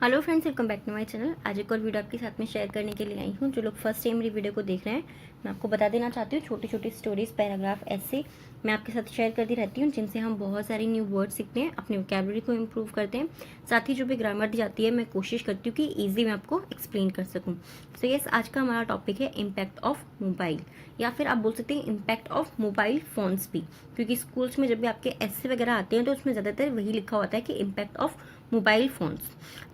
Hello friends, welcome back to my channel. आज एक और वीडियो आपके साथ में शेयर करने के लिए आई हूँ। जो लोग फर्स्ट टाइम मेरी वीडियो को देख रहे हैं, मैं आपको बता देना चाहती हूँ, छोटी छोटी स्टोरीज, पैराग्राफ ऐसे मैं आपके साथ शेयर करती रहती हूँ, जिनसे हम बहुत सारे न्यू वर्ड सीखते हैं, अपने वोकैबुलरी को इम्प्रूव करते हैं। साथ ही जो भी ग्रामर दी जाती है, मैं कोशिश करती हूँ कि ईजी मैं आपको एक्सप्लेन कर सकूँ। सो यस, आज का हमारा टॉपिक है इम्पैक्ट ऑफ मोबाइल, या फिर आप बोल सकते हैं इम्पैक्ट ऑफ मोबाइल फोन्स भी, क्योंकि स्कूल्स में जब भी आपके ऐसे वगैरह आते हैं तो उसमें ज़्यादातर वही लिखा होता है कि impact of mobile phones.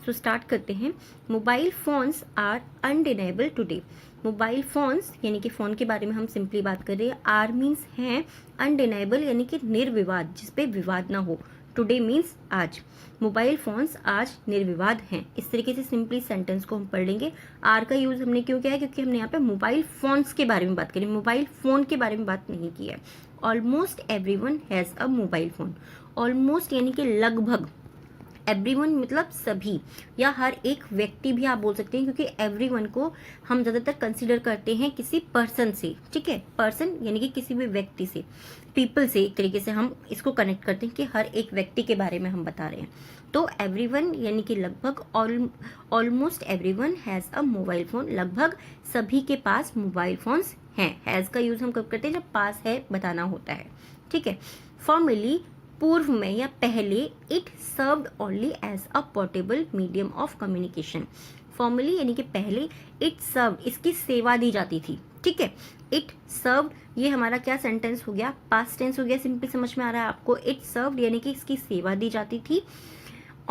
So start करते हैं। Mobile phones are undeniable today. Mobile phones यानी कि फ़ोन के बारे में हम सिंपली बात कर रहे हैं। आर मीन्स हैं, अनडिनाइबल यानी कि निर्विवाद, जिसपे विवाद ना हो। टुडे मीन्स आज। मोबाइल फोन्स आज निर्विवाद हैं। इस तरीके से सिंपली सेंटेंस को हम पढ़ लेंगे। आर का यूज हमने क्यों किया है? क्योंकि हमने यहाँ पे मोबाइल फोन्स के बारे में बात करी, मोबाइल फोन के बारे में बात नहीं की है। Almost everyone has a mobile phone. Almost यानी कि लगभग, एवरीवन मतलब सभी या हर एक व्यक्ति भी आप बोल सकते हैं, क्योंकि एवरीवन को हम ज़्यादातर कंसीडर करते हैं किसी पर्सन से। ठीक है, पर्सन यानी कि किसी भी व्यक्ति से, पीपल से, एक तरीके से हम इसको कनेक्ट करते हैं कि हर एक व्यक्ति के बारे में हम बता रहे हैं। तो एवरीवन यानी कि लगभग, almost everyone has a mobile phone. लगभग सभी के पास मोबाइल फोन्स हैं। हैज़ का यूज़ हम कब करते हैं? जब पास है बताना होता है। ठीक है। फॉर्मली, पूर्व में या पहले, it served only as a portable medium of communication. Formerly यानी कि पहले, इट सर्व्ड इसकी सेवा दी जाती थी। ठीक है, इट सर्व्ड ये हमारा क्या सेंटेंस हो गया? पास्ट टेंस हो गया। सिंपली समझ में आ रहा है आपको? इट सर्व्ड यानी कि इसकी सेवा दी जाती थी।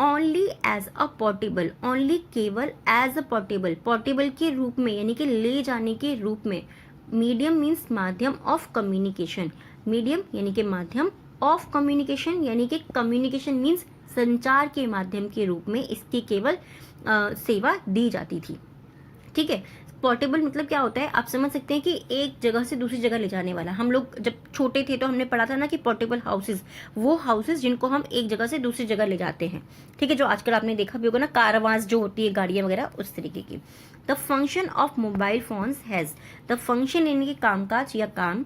Only as a portable, only केवल, एज अ पोर्टेबल, पोर्टेबल के रूप में यानी कि ले जाने के रूप में। मीडियम मीन्स माध्यम ऑफ कम्युनिकेशन। मीडियम यानी कि माध्यम ऑफ कम्युनिकेशन यानी कि कम्युनिकेशन मीन्स संचार के माध्यम के रूप में इसकी केवल सेवा दी जाती थी। ठीक है। पोर्टेबल मतलब क्या होता है? आप समझ सकते हैं कि एक जगह से दूसरी जगह ले जाने वाला। हम लोग जब छोटे थे तो हमने पढ़ा था ना कि पोर्टेबल हाउसेज, वो हाउसेज जिनको हम एक जगह से दूसरी जगह ले जाते हैं। ठीक है, जो आजकल आपने देखा भी होगा ना, कारवांस जो होती है, गाड़ियां वगैरह, उस तरीके की। The function of mobile phones has, the function यानी कि कामकाज या काम,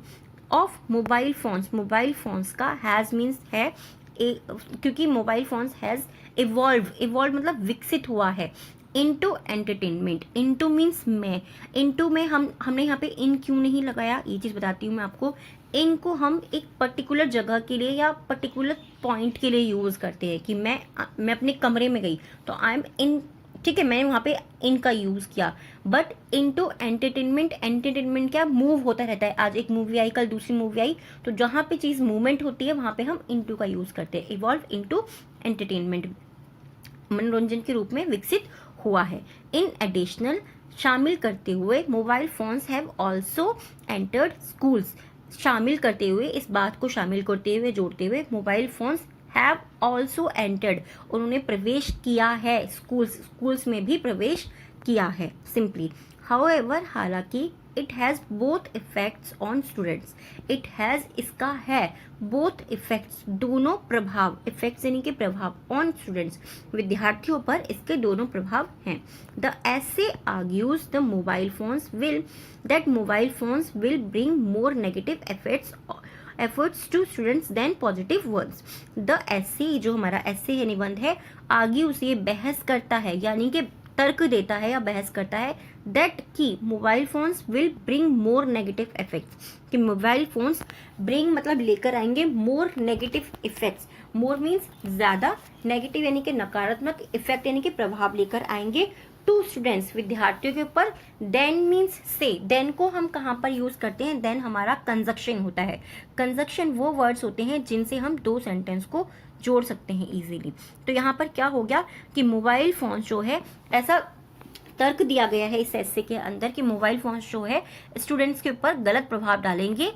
of mobile phones, mobile phones का, हैज मीन्स है, क्योंकि मोबाइल फोन्स हैज इवॉल्व मतलब विकसित हुआ है, इनटू एंटरटेनमेंट। इनटू मीन्स में, इनटू में हमने यहाँ पे इन क्यों नहीं लगाया, ये चीज बताती हूँ मैं आपको। इनको हम एक पर्टिकुलर जगह के लिए या पर्टिकुलर पॉइंट के लिए यूज करते हैं कि मैं अपने कमरे में गई तो आई एम इन। ठीक है, मैंने वहां पे इनका यूज किया। बट इनटू एंटरटेनमेंट, एंटरटेनमेंट क्या? मूव होता रहता है। आज एक मूवी आई, कल दूसरी मूवी आई, तो जहां पे चीज मूवमेंट होती है वहां पे हम इनटू का यूज करते हैं। इवॉल्व इनटू एंटरटेनमेंट, मनोरंजन के रूप में विकसित हुआ है। इन एडिशनल, शामिल करते हुए, mobile phones have also entered schools. शामिल करते हुए, इस बात को शामिल करते हुए, जोड़ते हुए, mobile phones have also entered, उन्होंने प्रवेश किया है, स्कूल्स में भी प्रवेश किया है। सिंपली, हाउएवर, हालांकि, it has both effects on students. It has इसका है, बोथ इफेक्ट्स दोनों प्रभाव, इफेक्ट्स यानी कि प्रभाव, ऑन स्टूडेंट्स विद्यार्थियों पर इसके दोनों प्रभाव हैं। The essay argues the mobile phones will, that mobile phones will bring more negative efforts to students than positive ones. The essay, जो हमारा essay है, निबंध है, argues ये बहस करता है, यानी कि तर्क देता है या बहस करता है, that कि mobile phones will bring more negative effects, कि मोबाइल फोन्स bring मतलब लेकर आएंगे more negative effects. more means ज्यादा, नेगेटिव यानी कि नकारात्मक, इफेक्ट यानी कि प्रभाव लेकर आएंगे टू स्टूडेंट्स विद्यार्थियों के ऊपर। देन मीन्स से, देन को हम कहाँ पर यूज करते हैं? देन हमारा कंजक्शन होता है। कंजक्शन वो वर्ड्स होते हैं जिनसे हम दो सेंटेंस को जोड़ सकते हैं इजीली। तो यहाँ पर क्या हो गया कि मोबाइल फोन जो है, ऐसा तर्क दिया गया है इस एस्से के अंदर कि मोबाइल फोन जो है स्टूडेंट्स के ऊपर गलत प्रभाव डालेंगे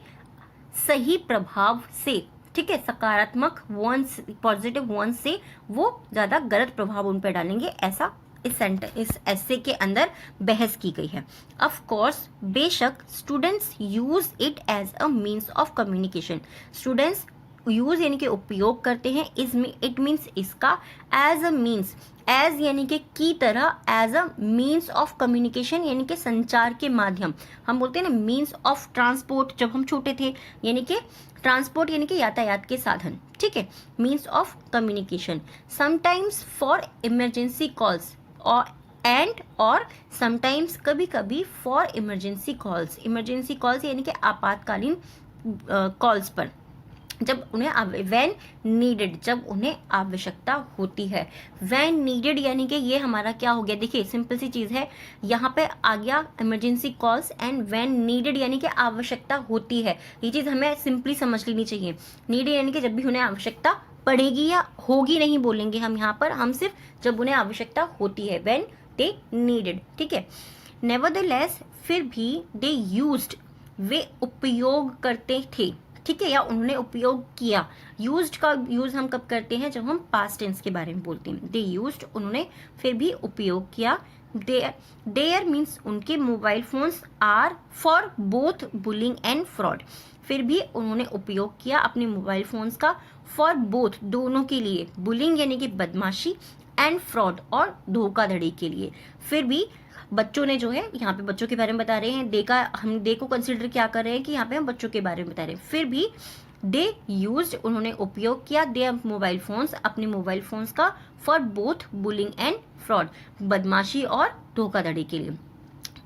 सही प्रभाव से। ठीक है, सकारात्मक वंस, पॉजिटिव वंस से वो ज्यादा गलत प्रभाव उन पर डालेंगे, ऐसा इस एस्से के अंदर बहस की गई है। ऑफ कोर्स, बेशक, students use it as a means of communication. Students use यानी कि उपयोग करते हैं, इट मीन्स इसका, एज अ मीन्स, एज यानी कि की तरह, as a means of communication यानी कि संचार के माध्यम। हम बोलते हैं ना मीन्स ऑफ ट्रांसपोर्ट जब हम छोटे थे, यानी कि ट्रांसपोर्ट यानी कि यातायात के साधन। ठीक है, means of communication. Sometimes for emergency calls, और एंड और समटाइम्स कभी कभी फॉर इमरजेंसी कॉल्स यानी कि आपातकालीन कॉल्स पर, जब उन्हें व्हेन नीडेड, जब उन्हें आवश्यकता होती है। व्हेन नीडेड यानी कि ये हमारा क्या हो गया, देखिए सिंपल सी चीज़ है, यहाँ पे आ गया emergency calls and when needed यानी कि आवश्यकता होती है। ये चीज़ हमें सिंपली समझ लेनी चाहिए। नीडेड यानी कि जब भी उन्हें आवश्यकता पड़ेगी या होगी नहीं बोलेंगे हम यहाँ पर, हम सिर्फ जब उन्हें आवश्यकता होती है, व्हेन दे नीडेड, ठीक है। नेवरदलेस, फिर भी, दे यूज्ड, वे उपयोग करते थे, ठीक है, या उन्होंने उपयोग किया। यूज्ड का यूज हम कब करते हैं, जब हम पास्ट टेंस के बारे में बोलते हैं। दे यूज्ड, उन्होंने फिर भी उपयोग किया। देयर मीन्स उनके mobile phones are for both bullying and fraud, फिर भी उन्होंने उपयोग किया अपने मोबाइल फोन्स का फॉर बोथ, दोनों के लिए, बुलिंग यानी कि बदमाशी एंड फ्रॉड और धोखाधड़ी के लिए। फिर भी बच्चों ने जो है, यहाँ पे बच्चों के बारे में बता रहे हैं, दे का हम दे को कंसिडर क्या कर रहे हैं कि यहाँ पे हम बच्चों के बारे में बता रहे हैं। फिर भी दे यूज्ड, उन्होंने उपयोग किया, दे मोबाइल फोन्स, अपने मोबाइल फोन्स का, for both bullying and fraud, बदमाशी और धोखाधड़ी के लिए।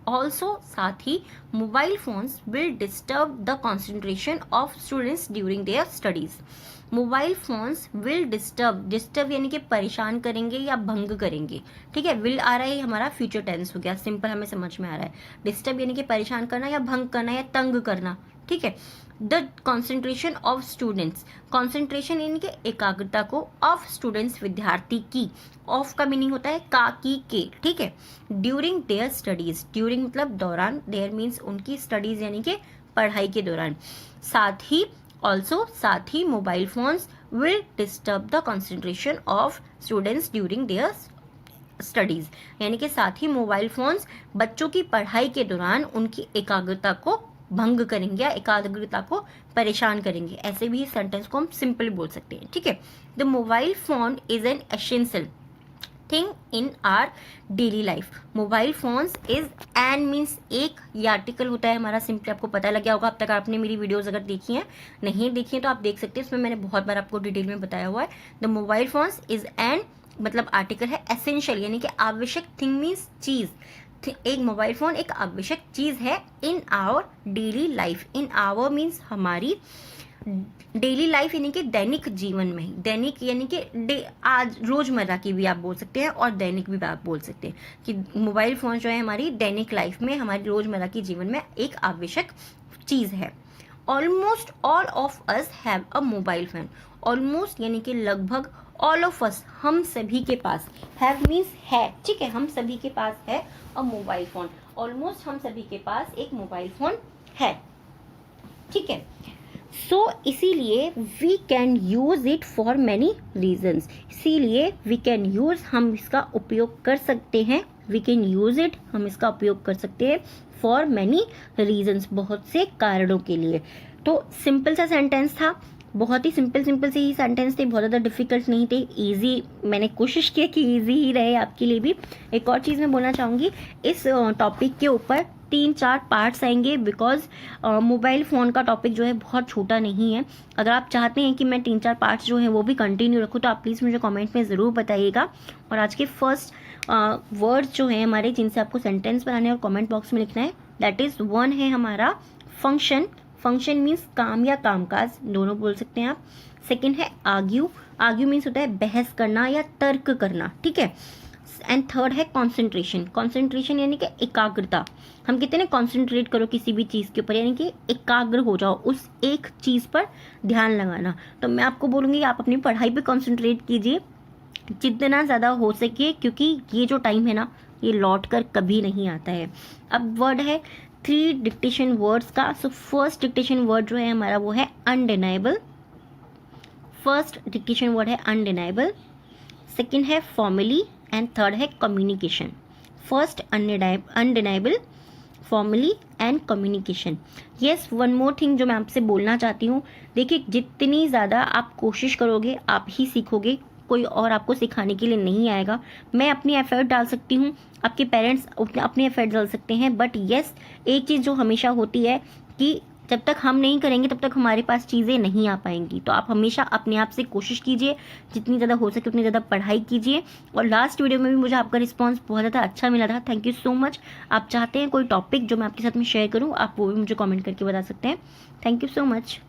ऑल्सो, साथ ही, mobile phones will disturb the concentration of students during their studies. Mobile phones will disturb यानी कि परेशान करेंगे या भंग करेंगे, ठीक है। विल आ रहा है, हमारा फ्यूचर टेंस हो गया, सिंपल हमें समझ में आ रहा है। डिस्टर्ब यानी कि परेशान करना या भंग करना या तंग करना, ठीक है। The concentration of students, concentration यानी कि एकाग्रता को, ऑफ स्टूडेंट्स विद्यार्थी की, ऑफ का मीनिंग होता है का, की, के, ठीक है। ड्यूरिंग देयर स्टडीज, ड्यूरिंग मतलब दौरान, देयर मीन्स उनकी, स्टडीज यानी कि पढ़ाई के दौरान। साथ ही, ऑल्सो साथ ही, mobile phones will disturb the concentration of students during their studies, यानी कि साथ ही मोबाइल फोन्स बच्चों की पढ़ाई के दौरान उनकी एकाग्रता को भंग करेंगे या एकाग्रता को परेशान करेंगे। ऐसे भी सेंटेंस को हम सिंपल बोल सकते हैं, ठीक है। The mobile phone is an essential thing in are daily life. Mobile phones is an means एक, ये आर्टिकल होता है हमारा, सिंपली आपको पता लग गया होगा अब तक आपने मेरी वीडियोस अगर देखी हैं, नहीं देखी हैं तो आप देख सकते हैं, इसमें मैंने बहुत बार आपको डिटेल में बताया हुआ है। The mobile phones is an मतलब आर्टिकल है, एसेंशियल यानी कि आवश्यक, थिंग मीन्स चीज, एक मोबाइल फोन एक आवश्यक चीज है, in our daily life, in our means हमारी, डेली लाइफ यानी कि दैनिक जीवन में, दैनिक यानी कि आज रोजमर्रा की भी आप बोल सकते हैं और दैनिक भी आप बोल सकते हैं कि मोबाइल फोन जो है हमारी दैनिक लाइफ में, हमारी रोजमर्रा की जीवन में एक आवश्यक चीज है। Almost all of us have a mobile phone, almost यानी कि लगभग, ऑल ऑफ अस हम सभी के पास, हैव मीन्स है, ठीक है, हम सभी के पास है अ मोबाइल फोन, ऑलमोस्ट हम सभी के पास एक मोबाइल फोन है, ठीक है। सो इसीलिए we can use it for many reasons, इसीलिए वी कैन यूज, हम इसका उपयोग कर सकते हैं, वी कैन यूज इट, हम इसका उपयोग कर सकते हैं, फॉर मैनी रीजन्स, बहुत से कारणों के लिए। तो सिंपल सा सेंटेंस था, बहुत ही सिंपल से ही सेंटेंस थे, बहुत ज़्यादा डिफिकल्ट नहीं थे, इजी, मैंने कोशिश की कि इजी ही रहे आपके लिए भी। एक और चीज़ मैं बोलना चाहूँगी, इस टॉपिक के ऊपर 3-4 पार्ट्स आएंगे, बिकॉज मोबाइल फ़ोन का टॉपिक जो है बहुत छोटा नहीं है। अगर आप चाहते हैं कि मैं 3-4 पार्ट्स जो है वो भी कंटिन्यू रखूँ तो आप प्लीज़ मुझे कमेंट में ज़रूर बताइएगा। और आज के फर्स्ट वर्ड्स जो है हमारे, जिनसे आपको सेंटेंस बनाने और कमेंट बॉक्स में लिखना है, दैट इज़ वन है हमारा फंक्शन, फंक्शन मीन्स काम या कामकाज, दोनों बोल सकते हैं आप। सेकेंड है आर्ग्यू, आर्ग्यू मीन्स होता है बहस करना या तर्क करना, ठीक है। एंड थर्ड है कॉन्सेंट्रेशन, कॉन्सेंट्रेशन यानी कि एकाग्रता, हम कहते हैं ना कॉन्सेंट्रेट करो किसी भी चीज़ के ऊपर, यानी कि एकाग्र हो जाओ, उस एक चीज़ पर ध्यान लगाना। तो मैं आपको बोलूँगी आप अपनी पढ़ाई पे कॉन्सेंट्रेट कीजिए जितना ज़्यादा हो सके, क्योंकि ये जो टाइम है ना ये लौट कर कभी नहीं आता है। अब वर्ड है 3 डिक्टेशन वर्ड्स का। सो फर्स्ट डिक्टेशन वर्ड जो है हमारा वो है अनडिनाइबल, फर्स्ट डिक्टेशन वर्ड है अनडिनाइबल, सेकेंड है फॉर्मली एंड थर्ड है communication. First undeniable, formally and communication. Yes, one more thing जो मैं आपसे बोलना चाहती हूँ, देखिए जितनी ज़्यादा आप कोशिश करोगे आप ही सीखोगे, कोई और आपको सिखाने के लिए नहीं आएगा। मैं अपनी एफर्ट डाल सकती हूँ, आपके पेरेंट्स अपने एफर्ट डाल सकते हैं, बट येस एक चीज़ जो हमेशा होती है कि जब तक हम नहीं करेंगे तब तक हमारे पास चीज़ें नहीं आ पाएंगी। तो आप हमेशा अपने आप से कोशिश कीजिए, जितनी ज़्यादा हो सके उतनी ज़्यादा पढ़ाई कीजिए। और लास्ट वीडियो में भी मुझे आपका रिस्पांस बहुत ज़्यादा अच्छा मिला था, थैंक यू सो मच। आप चाहते हैं कोई टॉपिक जो मैं आपके साथ में शेयर करूँ, आप वो भी मुझे कॉमेंट करके बता सकते हैं। Thank you so much.